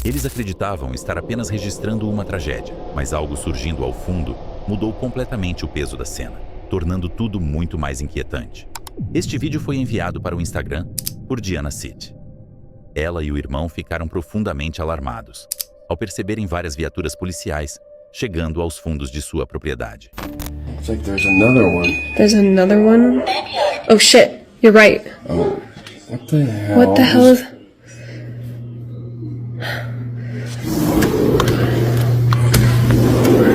Eles acreditavam estar apenas registrando uma tragédia, mas algo surgindo ao fundo mudou completamente o peso da cena, tornando tudo muito mais inquietante. Este vídeo foi enviado para o Instagram por Diana Cid. Ela e o irmão ficaram profundamente alarmados ao perceberem várias viaturas policiais chegando aos fundos de sua propriedade. Looks like there's another one. There's another one? Oh shit, you're right. Oh, what the hell? What the hell is...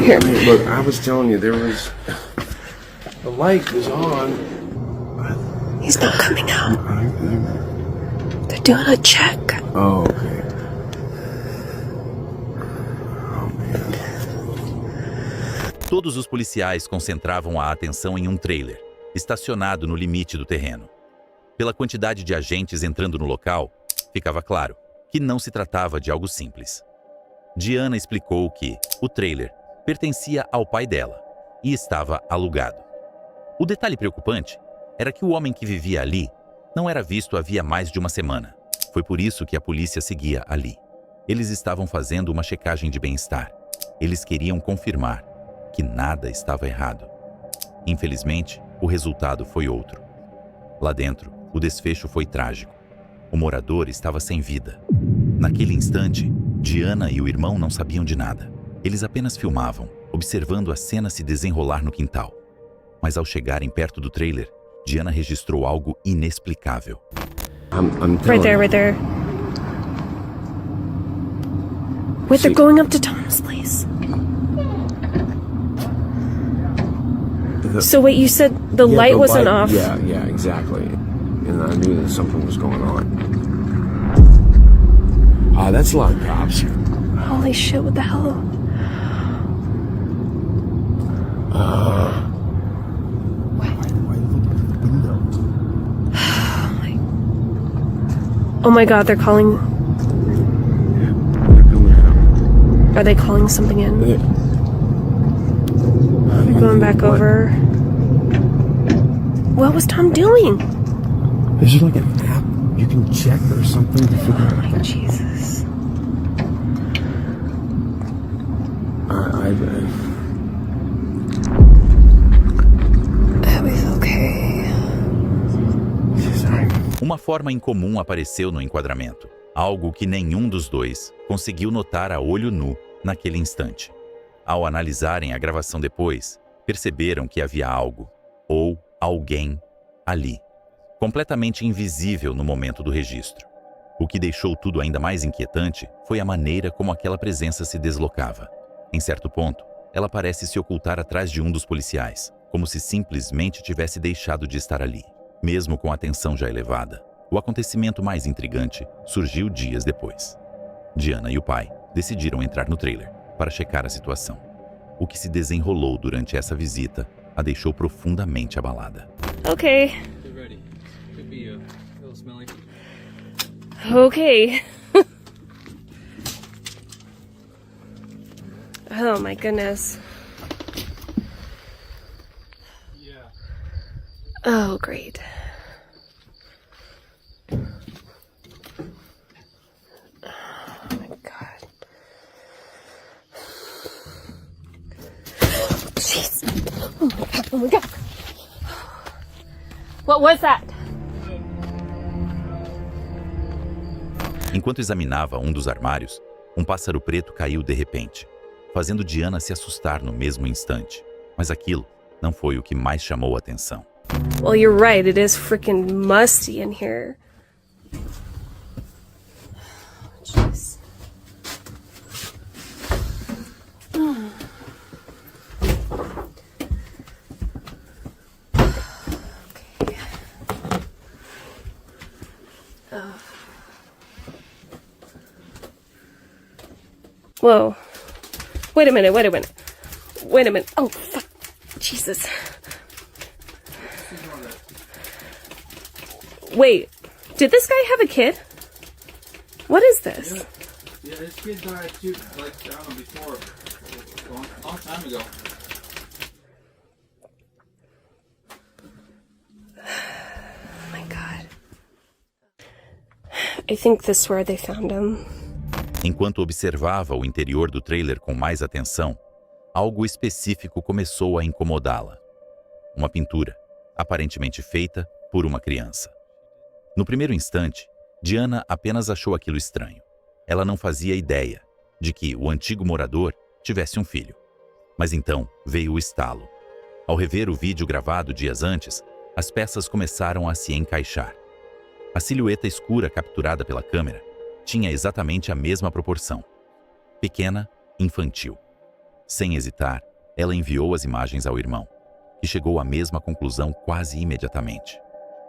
Here. Look, I was telling you, there was... The light was on. He's not coming out. They're doing a check. Oh, okay. Oh, man. Todos os policiais concentravam a atenção em um trailer, estacionado no limite do terreno. Pela quantidade de agentes entrando no local, ficava claro que não se tratava de algo simples. Diana explicou que o trailer pertencia ao pai dela e estava alugado. O detalhe preocupante era que o homem que vivia ali não era visto havia mais de uma semana. Foi por isso que a polícia seguia ali. Eles estavam fazendo uma checagem de bem-estar. Eles queriam confirmar que nada estava errado. Infelizmente, o resultado foi outro. Lá dentro, o desfecho foi trágico. O morador estava sem vida. Naquele instante, Diana e o irmão não sabiam de nada. Eles apenas filmavam, observando a cena se desenrolar no quintal. Mas ao chegarem perto do trailer, Diana registrou algo inexplicável. I'm Right there, right there. Wait, they're going up to Tom's place. So wait, you said the light wasn't off? Yeah, exactly. And I knew that something was going on. That's a lot of cops. Holy shit, what the hell? Why look at the window? Oh my god, they're calling... They're coming out. Are they calling something in? Yeah. They're going back over. What was Tom doing? Is there like an app you can check or something to figure out? Oh, Jesus. Abby's okay. Sorry. Uma forma incomum apareceu no enquadramento, algo que nenhum dos dois conseguiu notar a olho nu naquele instante. Ao analisarem a gravação depois, perceberam que havia algo, ou alguém, ali, completamente invisível no momento do registro. O que deixou tudo ainda mais inquietante foi a maneira como aquela presença se deslocava. Em certo ponto, ela parece se ocultar atrás de um dos policiais, como se simplesmente tivesse deixado de estar ali. Mesmo com a tensão já elevada, o acontecimento mais intrigante surgiu dias depois. Diana e o pai decidiram entrar no trailer para checar a situação. O que se desenrolou durante essa visita a deixou profundamente abalada. Okay. Get ready. Could be a little smelly. Okay. Oh my goodness. Yeah. Oh, great. Oh my god. Jeez. Oh my god. Oh my god. What was that? Enquanto examinava um dos armários, um pássaro preto caiu de repente, fazendo Diana se assustar no mesmo instante. Mas aquilo não foi o que mais chamou a atenção. Well, you're right. It is freaking musty in here. Jeez. Okay. Whoa. Wait a minute, wait a minute. Wait a minute. Oh, fuck. Jesus. Wait. Did this guy have a kid? What is this? Yeah, this kid died too, like, I don't know, before. A long time ago. Oh my god. I think this is where they found him. Enquanto observava o interior do trailer com mais atenção, algo específico começou a incomodá-la. Uma pintura, aparentemente feita por uma criança. No primeiro instante, Diana apenas achou aquilo estranho. Ela não fazia ideia de que o antigo morador tivesse um filho. Mas então veio o estalo. Ao rever o vídeo gravado dias antes, as peças começaram a se encaixar. A silhueta escura capturada pela câmera tinha exatamente a mesma proporção. Pequena, infantil. Sem hesitar, ela enviou as imagens ao irmão, que chegou à mesma conclusão quase imediatamente.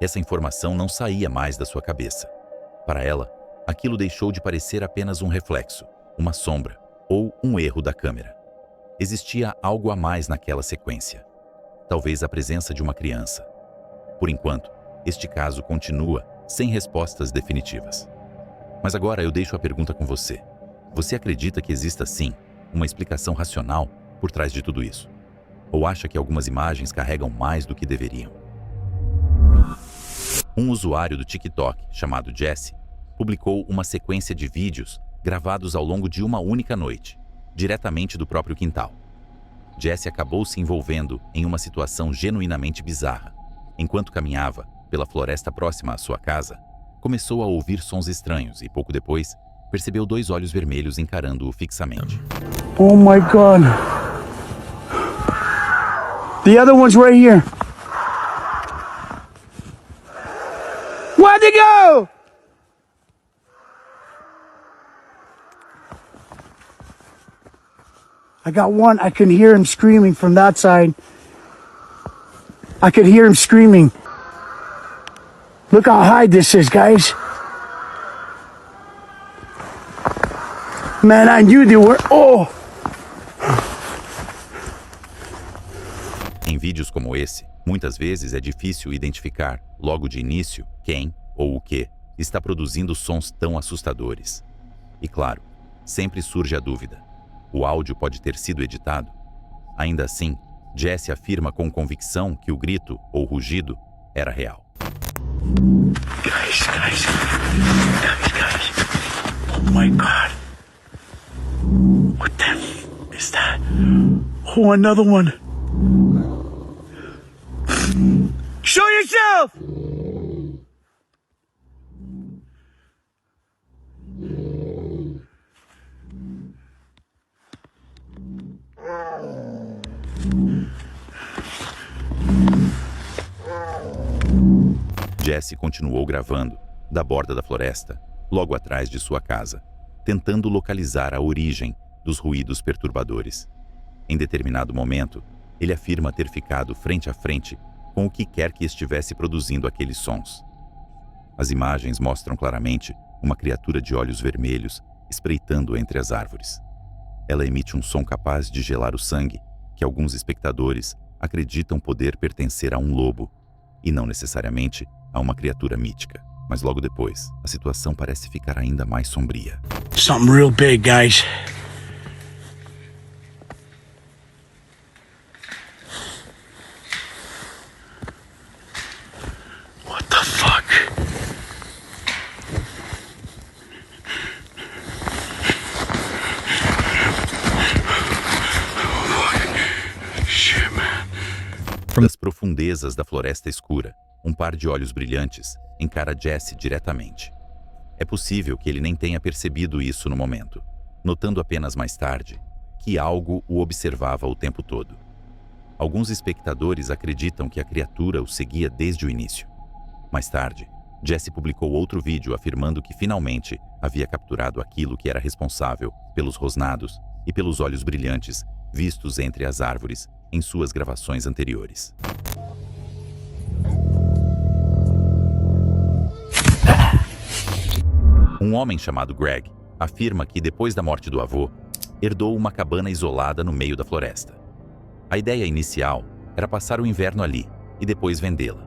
Essa informação não saía mais da sua cabeça. Para ela, aquilo deixou de parecer apenas um reflexo, uma sombra ou um erro da câmera. Existia algo a mais naquela sequência. Talvez a presença de uma criança. Por enquanto, este caso continua sem respostas definitivas. Mas agora eu deixo a pergunta com você. Você acredita que exista sim uma explicação racional por trás de tudo isso? Ou acha que algumas imagens carregam mais do que deveriam? Um usuário do TikTok, chamado Jesse, publicou uma sequência de vídeos gravados ao longo de uma única noite, diretamente do próprio quintal. Jesse acabou se envolvendo em uma situação genuinamente bizarra. Enquanto caminhava pela floresta próxima à sua casa, começou a ouvir sons estranhos e, pouco depois, percebeu 2 olhos vermelhos encarando-o fixamente. Oh my God. The other one's right here. Where'd they go? I got one. I can hear him screaming from that side. I could hear him screaming. Look how high this is, guys. Man, I knew they were... Oh! Em vídeos como esse, muitas vezes é difícil identificar, logo de início, quem ou o que está produzindo sons tão assustadores. E claro, sempre surge a dúvida. O áudio pode ter sido editado? Ainda assim, Jesse afirma com convicção que o grito ou rugido era real. Guys. Oh my God. What the f is that? Oh, another one. Show yourself! Jesse continuou gravando, da borda da floresta, logo atrás de sua casa, tentando localizar a origem dos ruídos perturbadores. Em determinado momento, ele afirma ter ficado frente a frente com o que quer que estivesse produzindo aqueles sons. As imagens mostram claramente uma criatura de olhos vermelhos espreitando entre as árvores. Ela emite um som capaz de gelar o sangue, que alguns espectadores acreditam poder pertencer a um lobo, e não necessariamente a uma criatura mítica. Mas logo depois, a situação parece ficar ainda mais sombria. Something real big, guys. What the fuck? Shit, man. Das profundezas da floresta escura, um par de olhos brilhantes encara Jesse diretamente. É possível que ele nem tenha percebido isso no momento, notando apenas mais tarde que algo o observava o tempo todo. Alguns espectadores acreditam que a criatura o seguia desde o início. Mais tarde, Jesse publicou outro vídeo afirmando que finalmente havia capturado aquilo que era responsável pelos rosnados e pelos olhos brilhantes vistos entre as árvores em suas gravações anteriores. Um homem chamado Greg afirma que, depois da morte do avô, herdou uma cabana isolada no meio da floresta. A ideia inicial era passar o inverno ali e depois vendê-la.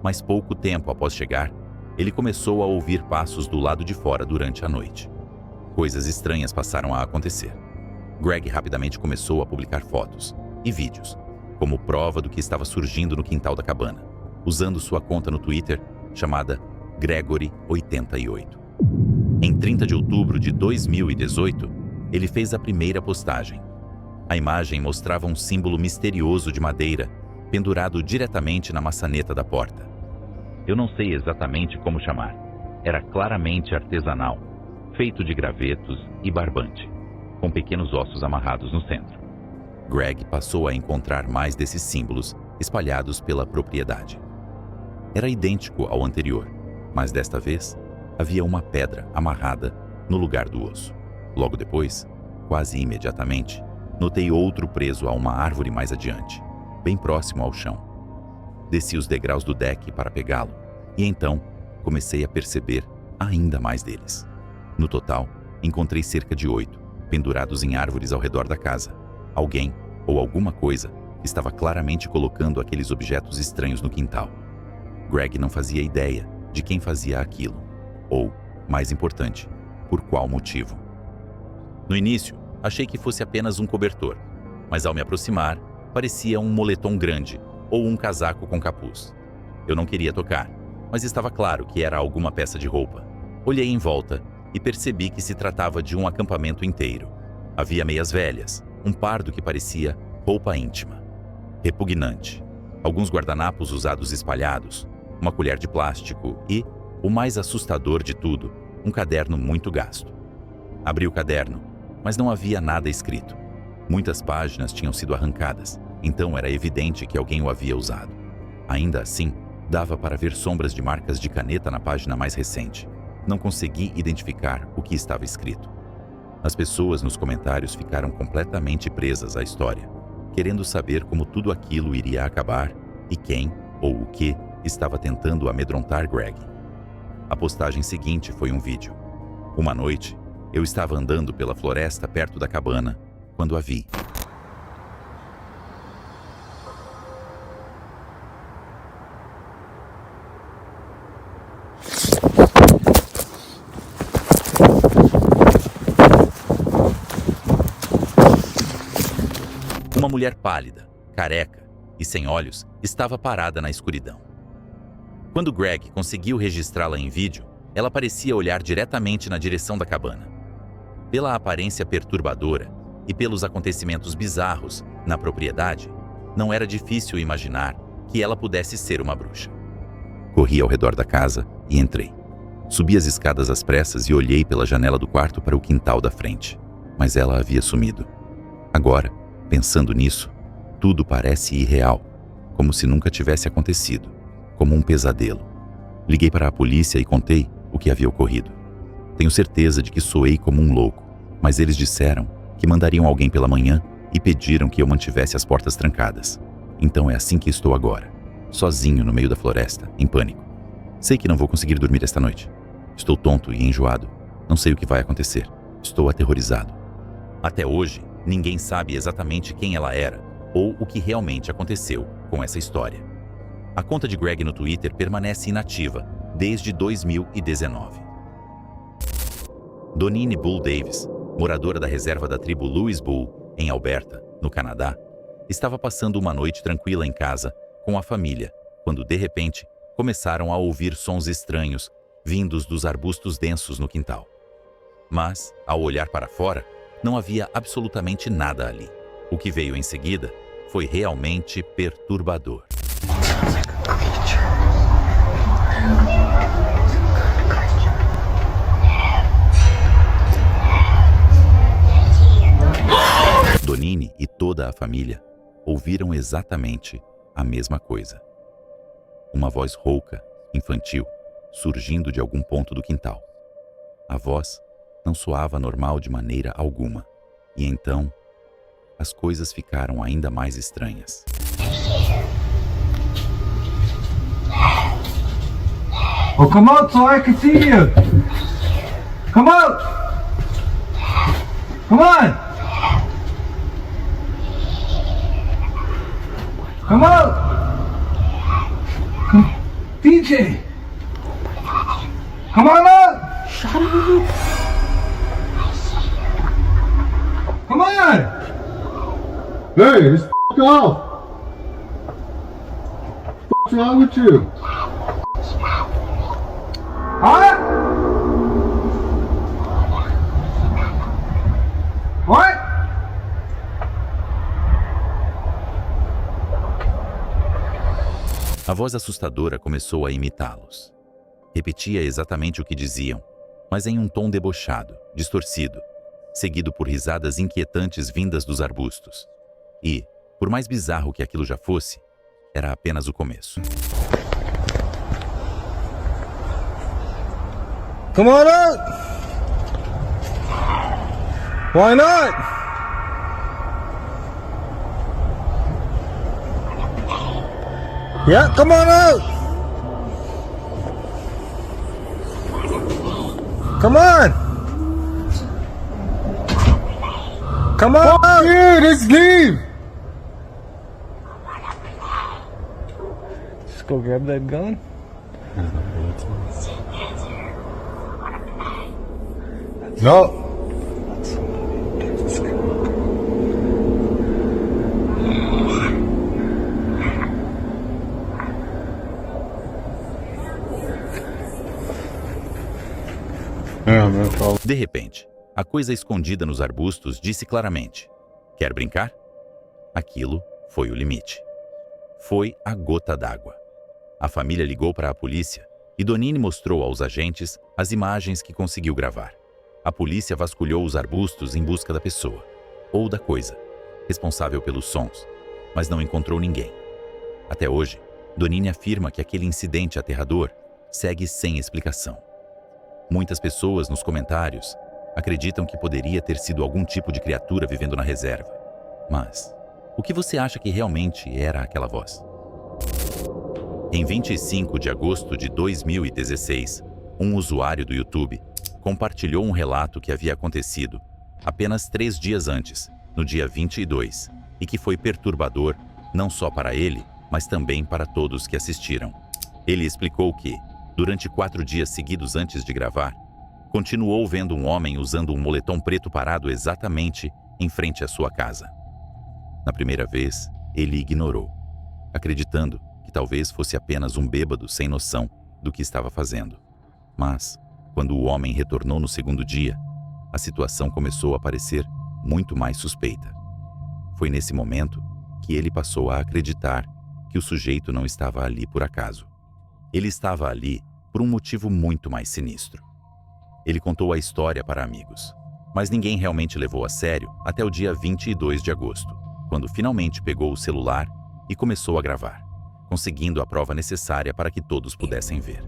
Mas pouco tempo após chegar, ele começou a ouvir passos do lado de fora durante a noite. Coisas estranhas passaram a acontecer. Greg rapidamente começou a publicar fotos e vídeos, como prova do que estava surgindo no quintal da cabana, usando sua conta no Twitter chamada Gregory88. Em 30 de outubro de 2018, ele fez a primeira postagem. A imagem mostrava um símbolo misterioso de madeira pendurado diretamente na maçaneta da porta. Eu não sei exatamente como chamar. Era claramente artesanal, feito de gravetos e barbante, com pequenos ossos amarrados no centro. Greg passou a encontrar mais desses símbolos espalhados pela propriedade. Era idêntico ao anterior, mas desta vez havia uma pedra amarrada no lugar do osso. Logo depois, quase imediatamente, notei outro preso a uma árvore mais adiante, bem próximo ao chão. Desci os degraus do deck para pegá-lo e então comecei a perceber ainda mais deles. No total, encontrei cerca de 8, pendurados em árvores ao redor da casa. Alguém, ou alguma coisa, estava claramente colocando aqueles objetos estranhos no quintal. Greg não fazia ideia de quem fazia aquilo, ou, mais importante, por qual motivo. No início, achei que fosse apenas um cobertor, mas ao me aproximar, parecia um moletom grande ou um casaco com capuz. Eu não queria tocar, mas estava claro que era alguma peça de roupa. Olhei em volta e percebi que se tratava de um acampamento inteiro. Havia meias velhas, um par do que parecia roupa íntima. Repugnante. Alguns guardanapos usados espalhados, uma colher de plástico e, o mais assustador de tudo, um caderno muito gasto. Abri o caderno, mas não havia nada escrito. Muitas páginas tinham sido arrancadas, então era evidente que alguém o havia usado. Ainda assim, dava para ver sombras de marcas de caneta na página mais recente. Não consegui identificar o que estava escrito. As pessoas nos comentários ficaram completamente presas à história, querendo saber como tudo aquilo iria acabar e quem ou o que estava tentando amedrontar Greg. A postagem seguinte foi um vídeo. Uma noite, eu estava andando pela floresta perto da cabana quando a vi. Uma mulher pálida, careca e sem olhos estava parada na escuridão. Quando Greg conseguiu registrá-la em vídeo, ela parecia olhar diretamente na direção da cabana. Pela aparência perturbadora e pelos acontecimentos bizarros na propriedade, não era difícil imaginar que ela pudesse ser uma bruxa. Corri ao redor da casa e entrei. Subi as escadas às pressas e olhei pela janela do quarto para o quintal da frente, mas ela havia sumido. Agora, pensando nisso, tudo parece irreal, como se nunca tivesse acontecido, como um pesadelo. Liguei para a polícia e contei o que havia ocorrido. Tenho certeza de que soei como um louco, mas eles disseram que mandariam alguém pela manhã e pediram que eu mantivesse as portas trancadas. Então é assim que estou agora, sozinho no meio da floresta, em pânico. Sei que não vou conseguir dormir esta noite. Estou tonto e enjoado. Não sei o que vai acontecer. Estou aterrorizado. Até hoje, ninguém sabe exatamente quem ela era ou o que realmente aconteceu com essa história. A conta de Greg no Twitter permanece inativa desde 2019. Donine Bull Davis, moradora da reserva da tribo Louis Bull, em Alberta, no Canadá, estava passando uma noite tranquila em casa com a família, quando de repente começaram a ouvir sons estranhos vindos dos arbustos densos no quintal. Mas, ao olhar para fora, não havia absolutamente nada ali. O que veio em seguida foi realmente perturbador. Donine e toda a família ouviram exatamente a mesma coisa. Uma voz rouca, infantil, surgindo de algum ponto do quintal. A voz não soava normal de maneira alguma, e então as coisas ficaram ainda mais estranhas. Oh, come out so I can see you! Come out! Come on! Come out! DJ! Come on out! Shut up! Come on! Hey, just f*** off! What's wrong with you? Huh? A voz assustadora começou a imitá-los. Repetia exatamente o que diziam, mas em um tom debochado, distorcido, seguido por risadas inquietantes vindas dos arbustos. E, por mais bizarro que aquilo já fosse, era apenas o começo. Come on out! Why not? Yeah, come on out! Come on! Come on out! Dude, let's leave! Just go grab that gun. No. De repente, a coisa escondida nos arbustos disse claramente: "Quer brincar?" Aquilo foi o limite. Foi a gota d'água. A família ligou para a polícia e Donini mostrou aos agentes as imagens que conseguiu gravar. A polícia vasculhou os arbustos em busca da pessoa, ou da coisa, responsável pelos sons, mas não encontrou ninguém. Até hoje, Donini afirma que aquele incidente aterrador segue sem explicação. Muitas pessoas nos comentários acreditam que poderia ter sido algum tipo de criatura vivendo na reserva. Mas, o que você acha que realmente era aquela voz? Em 25 de agosto de 2016, um usuário do YouTube compartilhou um relato que havia acontecido apenas 3 dias antes, no dia 22, e que foi perturbador não só para ele, mas também para todos que assistiram. Ele explicou que, durante 4 dias seguidos antes de gravar, continuou vendo um homem usando um moletom preto parado exatamente em frente à sua casa. Na primeira vez, ele ignorou, acreditando que talvez fosse apenas um bêbado sem noção do que estava fazendo. Mas, quando o homem retornou no segundo dia, a situação começou a parecer muito mais suspeita. Foi nesse momento que ele passou a acreditar que o sujeito não estava ali por acaso. Ele estava ali por um motivo muito mais sinistro. Ele contou a história para amigos, mas ninguém realmente levou a sério até o dia 22 de agosto, quando finalmente pegou o celular e começou a gravar, conseguindo a prova necessária para que todos pudessem ver.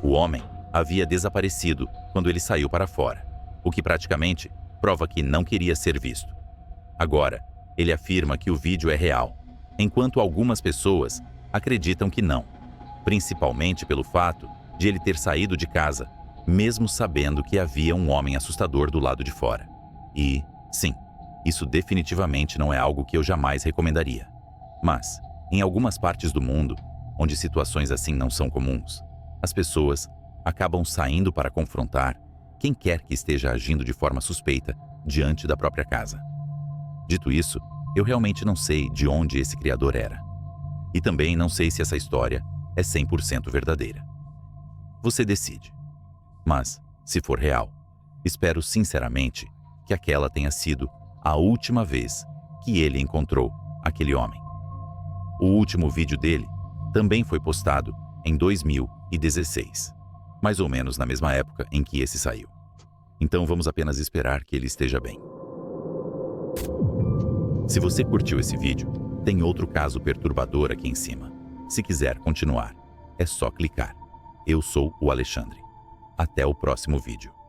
O homem havia desaparecido quando ele saiu para fora, o que praticamente prova que não queria ser visto. Agora, ele afirma que o vídeo é real, enquanto algumas pessoas acreditam que não, principalmente pelo fato de ele ter saído de casa, mesmo sabendo que havia um homem assustador do lado de fora. E, sim, isso definitivamente não é algo que eu jamais recomendaria. Mas, em algumas partes do mundo, onde situações assim não são comuns, as pessoas acabam saindo para confrontar quem quer que esteja agindo de forma suspeita diante da própria casa. Dito isso, eu realmente não sei de onde esse criador era. E também não sei se essa história é 100% verdadeira. Você decide. Mas, se for real, espero sinceramente que aquela tenha sido a última vez que ele encontrou aquele homem. O último vídeo dele também foi postado em 2016. mais ou menos na mesma época em que esse saiu. Então vamos apenas esperar que ele esteja bem. Se você curtiu esse vídeo, tem outro caso perturbador aqui em cima. Se quiser continuar, é só clicar. Eu sou o Alexandre. Até o próximo vídeo.